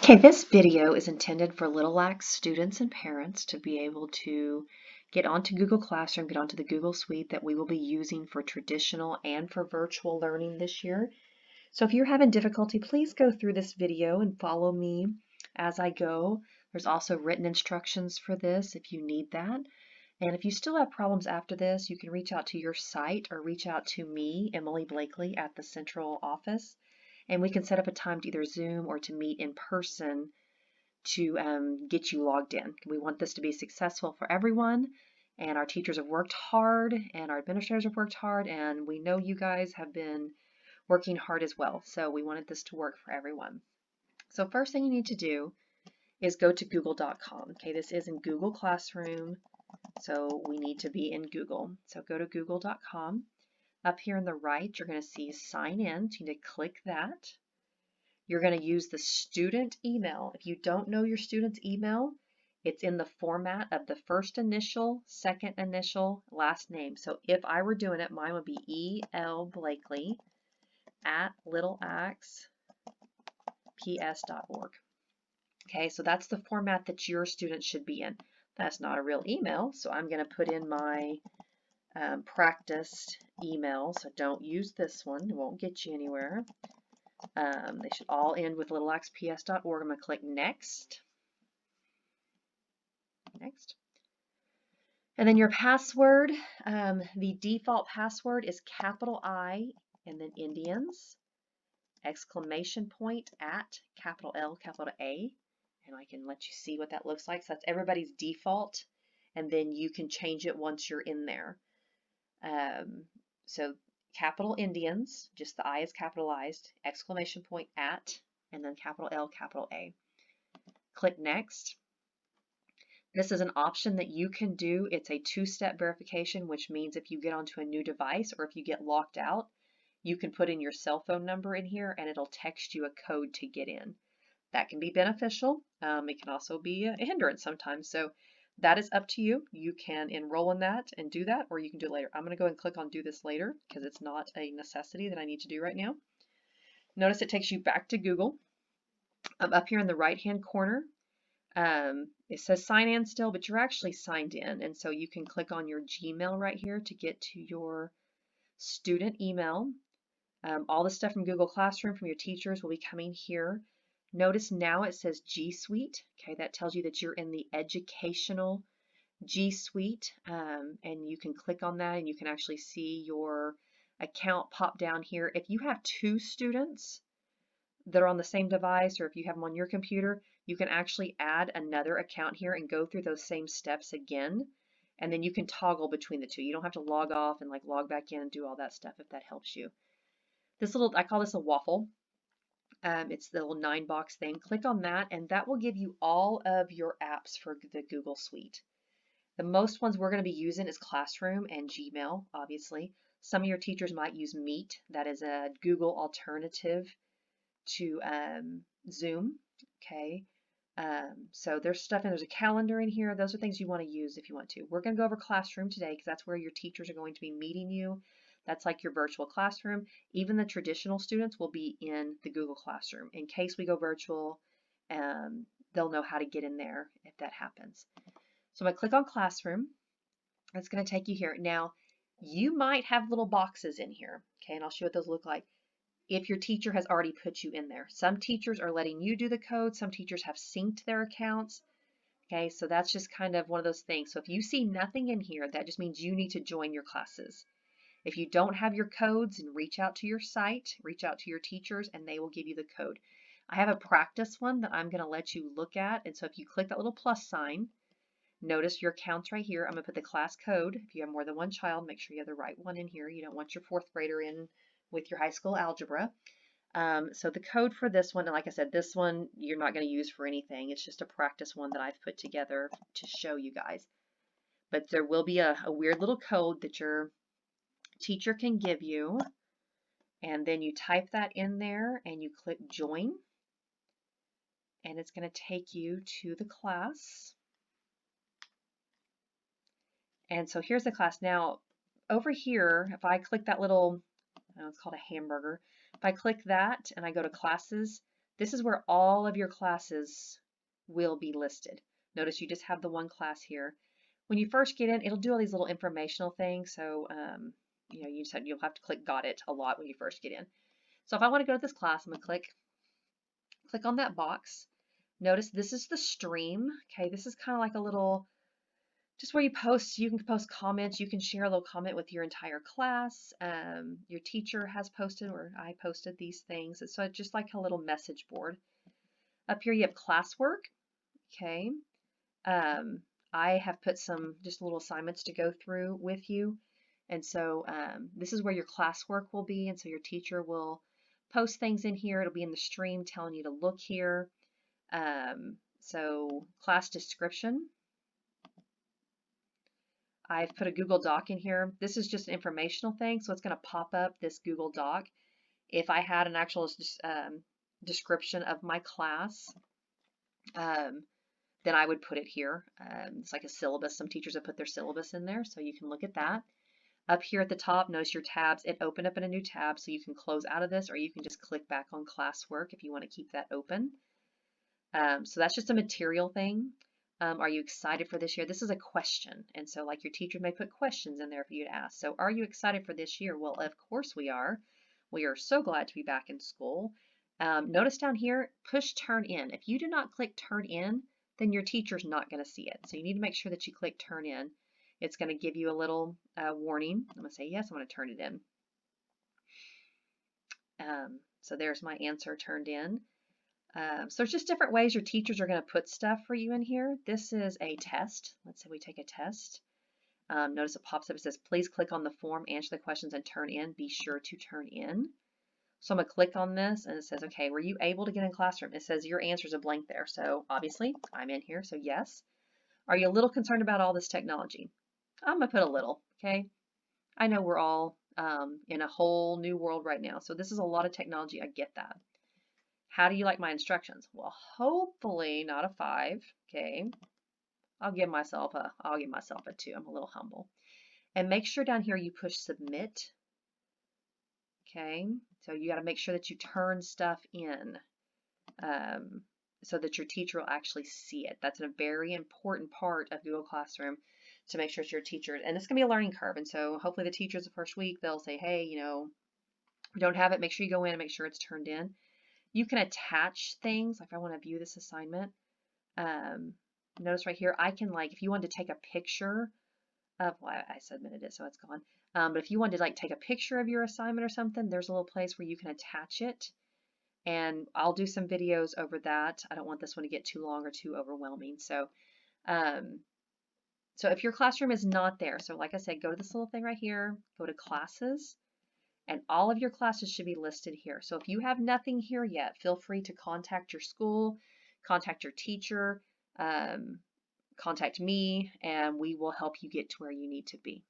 Okay, this video is intended for Little Lax students and parents to be able to get onto Google Classroom, get onto the Google Suite that we will be using for traditional and for virtual learning this year. So if you're having difficulty, please go through this video and follow me as I go. There's also written instructions for this if you need that. And if you still have problems after this, you can reach out to your site or reach out to me, Emily Blakely, at the central office. And we can set up a time to either Zoom or to meet in person to get you logged in. We want this to be successful for everyone, and our teachers have worked hard and our administrators have worked hard, and we know you guys have been working hard as well. So we wanted this to work for everyone. So first thing you need to do is go to google.com. Okay, this is in Google Classroom, so we need to be in Google. So go to google.com. Up here on the right, you're going to see sign in. So you need to click that. You're going to use the student email. If you don't know your student's email, it's in the format of the first initial, second initial, last name. So if I were doing it, mine would be E.L. Blakely at littleaxps.org. Okay, so that's the format that your student should be in. That's not a real email, so I'm going to put in my practiced email. So don't use this one. It won't get you anywhere. They should all end with littleaxps.org. I'm going to click Next. Next. And then your password, the default password is capital I and then Indians, exclamation point at capital L, capital A. And I can let you see what that looks like. So that's everybody's default. And then you can change it once you're in there. So capital Indians, just the I is capitalized, exclamation point at, and then capital L, capital A. Click Next. This is an option that you can do. It's a two-step verification, which means if you get onto a new device or if you get locked out, you can put in your cell phone number in here and it'll text you a code to get in. That can be beneficial. It can also be a hindrance sometimes. So that is up to you. You can enroll in that and do that, or you can do it later. I'm going to go and click on do this later because it's not a necessity that I need to do right now. Notice it takes you back to Google. Up here in the right-hand corner, it says sign in still, but you're actually signed in. And so you can click on your Gmail right here to get to your student email. All the stuff from Google Classroom from your teachers will be coming here. Notice now it says G Suite. Okay, that tells you that you're in the educational G Suite, and you can click on that and you can actually see your account pop down here. If you have two students that are on the same device, or if you have them on your computer, you can actually add another account here and go through those same steps again, and then you can toggle between the two. You don't have to log off and like log back in and do all that stuff if that helps you. This little, I call this a waffle. It's the little 9-box thing. Click on that and that will give you all of your apps for the Google Suite. The most ones we're going to be using is Classroom and Gmail, obviously. Some of your teachers might use Meet. That is a Google alternative to Zoom. Okay. So there's stuff, and there's a calendar in here. Those are things you want to use if you want to. We're going to go over Classroom today because that's where your teachers are going to be meeting you. That's like your virtual classroom. Even the traditional students will be in the Google Classroom. In case we go virtual, they'll know how to get in there if that happens. So I'm going to click on Classroom. It's going to take you here. Now, you might have little boxes in here, okay, and I'll show you what those look like if your teacher has already put you in there. Some teachers are letting you do the code. Some teachers have synced their accounts. Okay, so that's just kind of one of those things. So if you see nothing in here, that just means you need to join your classes. If you don't have your codes, then reach out to your site, reach out to your teachers, and they will give you the code. I have a practice one that I'm going to let you look at. And so if you click that little plus sign, notice your accounts right here. I'm going to put the class code. If you have more than one child, make sure you have the right one in here. You don't want your 4th grader in with your high school algebra. So the code for this one, and like I said, this one you're not going to use for anything. It's just a practice one that I've put together to show you guys. But there will be a weird little code that your teacher can give you. And then you type that in there and you click join. And it's going to take you to the class. And so here's the class. Now, over here, if I click that little, it's called a hamburger. If I click that and I go to classes, This is where all of your classes will be listed. Notice you just have the one class here. When you first get in, it'll do all these little informational things. So, you know, you'll have to click got it a lot when you first get in. So if I want to go to this class, I'm going to click on that box. Notice this is the stream. Okay, this is kind of like a little, just where you post, you can post comments, you can share a little comment with your entire class. Your teacher has posted, or I posted these things. So it's just like a little message board. Up here you have classwork. Okay. I have put some just little assignments to go through with you. And so this is where your classwork will be. And so your teacher will post things in here. It'll be in the stream telling you to look here. So class description. I've put a Google Doc in here. This is just an informational thing. So it's going to pop up this Google Doc. If I had an actual description of my class, then I would put it here. It's like a syllabus. Some teachers have put their syllabus in there, so you can look at that. Up here at the top, notice your tabs. It opened up in a new tab, so you can close out of this, or you can just click back on classwork if you want to keep that open. So that's just a material thing. Are you excited for this year? This is a question, and so like your teacher may put questions in there for you to ask. So are you excited for this year? Well, of course we are. We are so glad to be back in school. Notice down here, push turn in. If you do not click turn in, then your teacher's not going to see it. So you need to make sure that you click turn in. It's going to give you a little warning. I'm going to say yes, I'm going to turn it in. So there's my answer turned in. So there's just different ways your teachers are going to put stuff for you in here. This is a test. Let's say we take a test. Notice it pops up. It says, please click on the form, answer the questions, and turn in. Be sure to turn in. So I'm going to click on this, and it says, okay, were you able to get in classroom? It says your answer's a blank there. So obviously I'm in here, so yes. Are you a little concerned about all this technology? I'm going to put a little, okay? I know we're all in a whole new world right now. So this is a lot of technology. I get that. How do you like my instructions? Well, hopefully not a 5, okay? I'll give myself a 2. I'm a little humble. And make sure down here you push submit. Okay, so you got to make sure that you turn stuff in so that your teacher will actually see it. That's a very important part of Google Classroom, to make sure it's your teacher. And it's going to be a learning curve. And so hopefully the teachers the first week, they'll say, hey, you know, we don't have it. Make sure you go in and make sure it's turned in. You can attach things. Like if I want to view this assignment, notice right here, I can, like, if you wanted to take a picture of, well, I submitted it, so it's gone. But if you wanted to like take a picture of your assignment or something, there's a little place where you can attach it. And I'll do some videos over that. I don't want this one to get too long or too overwhelming. So, so if your classroom is not there, so like I said, go to this little thing right here, go to classes, and all of your classes should be listed here. So if you have nothing here yet, feel free to contact your school, contact your teacher, contact me, and we will help you get to where you need to be.